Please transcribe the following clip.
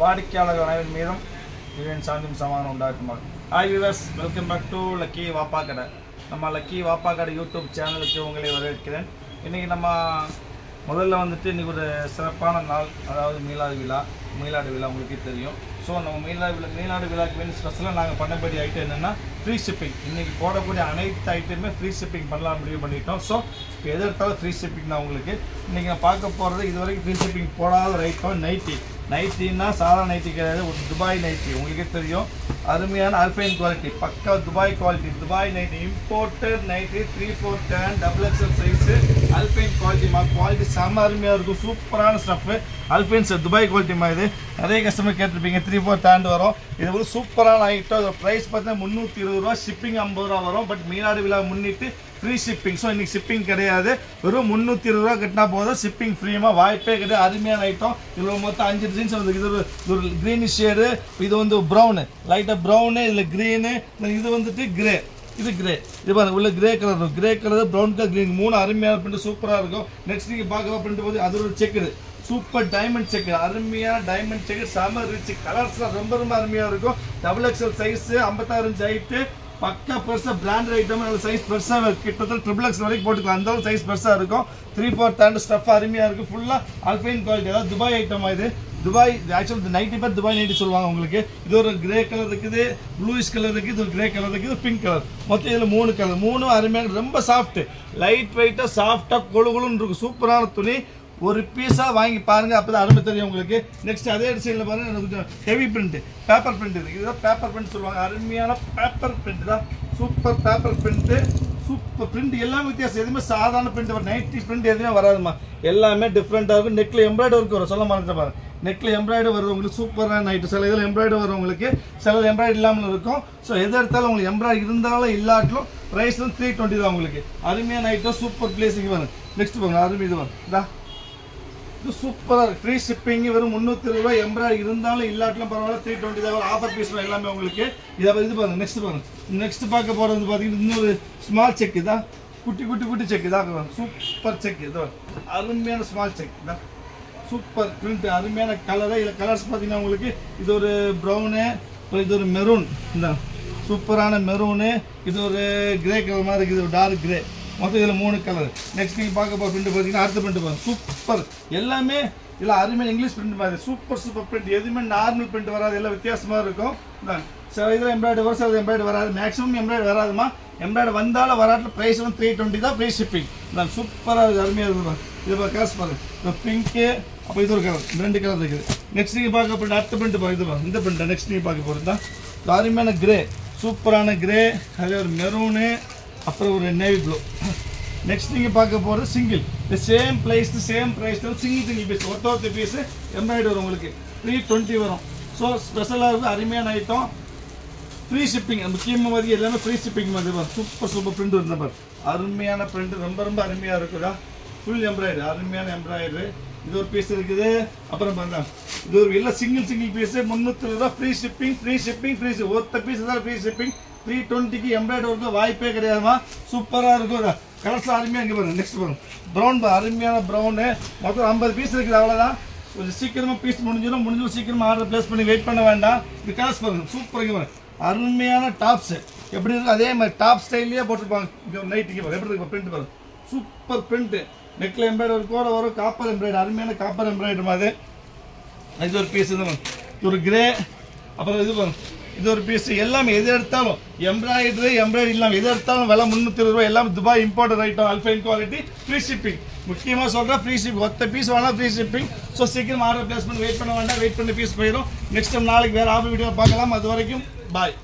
வாடிக்கையாளர்கள் அனைவரின் மீதும் இவன் சாந்தியும் சமாதானம் உண்டாக்குமாறு. Hi viewers, welcome back to lucky வாப்பா கடை. நம்ம லக்கி வாப்பா கடை யூடியூப் சேனலுக்கு உங்களை வரவேற்கிறேன். இன்றைக்கி நம்ம முதல்ல வந்துட்டு இன்றைக்கி ஒரு சிறப்பான நாள், அதாவது மீலாடு விழா உங்களுக்கே தெரியும். ஸோ நம்ம மீலாடு விழாக்கு வேண்டிய ஸ்பெஷலாக நாங்கள் பண்ணபடி ஐட்டம் என்னென்னா ஃப்ரீ ஷிப்பிங். இன்றைக்கி போடக்கூடிய அனைத்து ஐட்டமே ஃப்ரீ ஷிப்பிங் பண்ணலாம் முடிவு பண்ணிட்டோம். ஸோ இப்போ எது எடுத்தாலும் ஃப்ரீ ஷிப்பிங் தான் உங்களுக்கு. இன்றைக்கி நான் பார்க்க போகிறது இது வரைக்கும் ஃப்ரீ ஷிப்பிங் போடாத ஒரு ஐட்டம் நைட்டின்னா சாதாரண நைட்டி கிடையாது, ஒரு துபாய் நைட்டி. உங்களுக்கே தெரியும், அருமையான அல்பைன் குவாலிட்டி, பக்கா Dubai quality. Dubai nightie, imported nightie, 3/4 டேன் XXL சைஸு, அல்பைன் குவாலிட்டி செம்ம அருமையாக இருக்கும். சூப்பரான ஸ்டஃப்பு, அல்பைன் சார் துபாய் குவாலிட்டிமா. இது நிறைய கஸ்டமர் கேட்டிருப்பீங்க. 3/4 டேன் வரும். இது ஒரு சூப்பரான ஐட்டம். இதோட ப்ரைஸ் பார்த்தீங்கன்னா 320 ரூபா, ஷிப்பிங் 50 ரூபா வரும். பட் மீலாடு விழா முன்னிட்டு ஃப்ரீ ஷிப்பிங். ஸோ இன்றைக்கி ஷிப்பிங் கிடையாது, வெறும் 320 ரூபா கட்டினா போதும், ஷிப்பிங் ஃப்ரீமாக வாய்ப்பே கிடையாது. அருமையான ஐட்டம். இதில் மொத்தம் 5 டிசைன்ஸ் வந்து. இது ஒரு க்ரீனிஷ் ஷேடு, இது வந்து ப்ரௌனு, லைட்டாக ப்ரௌனு, இதில் க்ரீனு, இது வந்துட்டு கிரே. இது கிரே, இது பாருங்க, உள்ள கிரே கலர் இருக்கும். Grey colour, brown colour, green, 3 அருமையான பிரிண்ட், சூப்பராக இருக்கும். நெக்ஸ்ட் நீங்கள் பார்க்க பிரிண்ட் போது அது ஒரு செக்குது, சூப்பர் டைமண்ட் செக்கு, அருமையான டைமண்ட் செக்கு, செம ரிச் கலர்ஸ்லாம் ரொம்ப அருமையாக இருக்கும். XXL சைஸு, 56 இன்ச் ஹைட்டு, பக்கா பெருசாக பிராண்டட் ஐட்டம். அதில் சைஸ் பெருசாக கிட்டத்தட்ட XXX வரைக்கும் போட்டுக்கலாம், அந்த சைஸ் பெருசாக இருக்கும். 3/4 டேன் ஸ்டஃப் அருமையாக இருக்குது. ஃபுல்லாக அல்பைன் குவாலிட்டி, அதாவது துபாய் ஐட்டமாக. இது துபாய் ஆக்சுவல் நைட்டி பேர் துபாய் நைட்டி சொல்லுவாங்க உங்களுக்கு. இது ஒரு கிரே கலர் இருக்குது, ப்ளூயிஷ் கலர் இருக்குது, இது ஒரு கிரே கலர் இருக்குது, பிங்க் கலர். மொத்தம் இதில் 3 கலர், 3 அருமையாக, ரொம்ப சாஃப்ட்டு, லைட் வெயிட்டாக, சாஃப்டாக, கொழுன்னு இருக்கும். சூப்பரான துணி. ஒரு பீஸாக வாங்கி பாருங்கள், அப்போ தான் அருமை தெரியும் உங்களுக்கு. நெக்ஸ்ட் அதே டிசைனில் பாருங்கள், கொஞ்சம் ஹெவி பிரிண்ட்டு, பேப்பர் பிரிண்ட். இதுதான் பேப்பர் பிரிண்ட் சொல்லுவாங்க. அருமையான பேப்பர் பிரிண்ட் தான், super paper print, super print. எல்லாமே வித்தியாசம், எதுவுமே சாதாரண பிரிண்ட் வரும். நைட்டி பிரிண்ட் எதுவுமே வராதுமா, எல்லாமே டிஃப்ரெண்ட்டாக இருக்கும். நெக்கில் எம்ப்ராய்டரி ஒர்க் வரும், சொல்ல மாதிரி பாருங்க. நெக்கில் எம்ப்ராய்டரி வருது உங்களுக்கு, சூப்பரான நைட்டு. சில இதில் எம்ப்ராய்டரி வரும் உங்களுக்கு, சில எம்ப்ராய்டரி இல்லாமல் இருக்கும். ஸோ எது எடுத்தாலும் உங்களுக்கு எம்ப்ராய்டரி இருந்தாலும் இல்லாட்டிலும் ப்ரைஸ் வந்து 320 தான் உங்களுக்கு. அருமையான ஐட்டம், சூப்பர் பிளேஸுக்கு வரும். நெக்ஸ்ட் பாருங்க, அருமை இது வரும். இதா இது சூப்பராக ஃப்ரீ ஷிப்பிங், வெறும் 320 ரூபா. எம்ப்ராய்டரி இருந்தாலும் இல்லாட்டிலும் பரவாயில்ல, 320 தான். ஆஃபர் பீஸ் எல்லாமே உங்களுக்கு. இதை இது பாருங்க. நெக்ஸ்ட் பாருங்க, நெக்ஸ்ட் பார்க்க போகிறது வந்து பார்த்தீங்கன்னா இன்னொரு ஸ்மால் செக் தான், குட்டி செக் தான். சூப்பர் செக், இது அருமையான ஸ்மால் செக் தான், சூப்பர் பிரிண்ட், அருமையான கலரு. இதில் கலர்ஸ் பார்த்தீங்கன்னா உங்களுக்கு இது ஒரு ப்ரௌனு, இது ஒரு மெரூன், இந்த சூப்பரான மெரூனு, இது ஒரு கிரே கலர் மாதிரி இருக்குது, ஒரு டார்க் கிரே. மொத்தம் இதில் 3 கலர். நெக்ஸ்ட் நீங்கள் பார்க்க போகிற பிரிண்ட் பார்த்தீங்கன்னா அடுத்த பிரிண்ட் பாருங்க, சூப்பர். எல்லாமே இதில் அருமையான இங்கிலீஷ் பிரிண்ட் மாதிரி, சூப்பர் பிரிண்ட். எதுவுமே நார்மல் பிரிண்ட் வராது, எல்லாம் வித்தியாசமாக இருக்கும். சில இதில் எம்ப்ராய்டரி வரும், சில எம்ப்ராய்டரி வராது. Maximum embroidery வராதுமா. எம்ப்ராய்டரி வந்தாலும் வராட்டில் ப்ரைஸ் வந்து 320 தான், ஃப்ரீ ஷிப்பிங். சூப்பராக இருக்குது, அருமையாக இருக்கும். இது கலர்ஸ் பாருங்க, இப்போ பிங்க்கு, அப்போ இது ஒரு கலர், 2 கலர் இருக்குது. நெக்ஸ்ட் நீங்கள் பார்க்க பிரிண்ட் அடுத்த பிரிண்ட் பாருங்க, இது பாருங்க, இந்த பிரிண்ட். நெக்ஸ்ட் நீங்கள் பார்க்க போகிறது தான் அருமையான கிரே, சூப்பரான கிரே, அதே ஒரு மெரூனு, அப்புறம் ஒரு நேவி ப்ளூ. நெக்ஸ்ட் நீங்கள் பார்க்க போகிறது சிங்கிள், இந்த சேம் ப்ரைஸ் சிங்கிள் பீஸ், ஒருத்த பீஸு எம்ப்ராய்டரி வரும் உங்களுக்கு, 320 வரும். ஸோ ஸ்பெஷலாக இருக்குது, அருமையான ஐட்டம், ஃப்ரீ ஷிப்பிங். முக்கியமாக மாதிரி எல்லாமே ஃப்ரீ ஷிப்பிங் மாதிரி வரும். சூப்பர் பிரிண்ட் இருந்தால் பாரு, அருமையான பிரிண்ட், ரொம்ப அருமையாக இருக்குதா. ஃபுல் எம்ப்ராய்டரி, அருமையான எம்ப்ராய்டரி. இது ஒரு பீஸ் இருக்குது. அப்புறம் பார்த்தா இது ஒரு எல்லாம் சிங்கிள் பீஸு, 320 ரூபா, ஃப்ரீ ஷிப்பிங். ஒருத்த பீஸ் தான் ஃப்ரீ ஷிப்பிங். 320க்கு எம்ப்ராய்டரி ஒர்க்கு வாய்ப்பே கிடையாதுமா. சூப்பராக இருக்கும். கலர்ஸ் அருமையாக இங்கே பாருங்க. நெக்ஸ்ட் பாருங்க, ப்ரௌன், அருமையான ப்ரௌனு. மொத்தம் 50 பீஸ் இருக்குது, அவ்வளோதான். கொஞ்சம் சீக்கிரமாக பீஸ் முடிஞ்சிடும் சீக்கிரமாக ஆர்டர் ப்ளேஸ் பண்ணி வெயிட் பண்ண வேண்டாம். இது கலர்ஸ் பாருங்க, சூப்பராக பாருங்க, அருமையான டாப்ஸு. எப்படி இருக்குது அதே மாதிரி டாப் ஸ்டைல்லையே போட்டிருப்பாங்க. நைட்டுக்கு பாருங்க எப்படி இருக்கு பிரிண்ட் பாருங்க, சூப்பர் பிரிண்ட்டு. நெக்கில் எம்ப்ராய்டரி கூட வரும், காப்பர் எம்ப்ராய்டரி, அருமையான காப்பர் எம்ப்ராய்டரி மாதிரி. இது ஒரு பீஸ், இது ஒரு கிரே. அப்புறம் இது பாருங்க, இது ஒரு பீஸ். எல்லாமே எது எடுத்தாலும் எம்ப்ராய்டரி இல்லாமல் எது எடுத்தாலும் விலை 320 ரூபா. எல்லாமே Dubai imported item, alpine quality, free shipping. முக்கியமாக சொல்கிறேன், ஃப்ரீ ஷிப்பிங். ஒத்த பீஸ் வேணால் ஃப்ரீ ஷிப்பிங். ஸோ சீக்கிரம் ஆர்டர் பிளேஸ் பண்ணி வெயிட் பண்ண வேண்டாம், வெயிட் பண்ணி பீஸ் போயிடும். நெக்ஸ்ட் டைம் நாளைக்கு வேறு ஆஃபர் வீடியோ பார்க்கலாம். அது வரைக்கும் பாய்.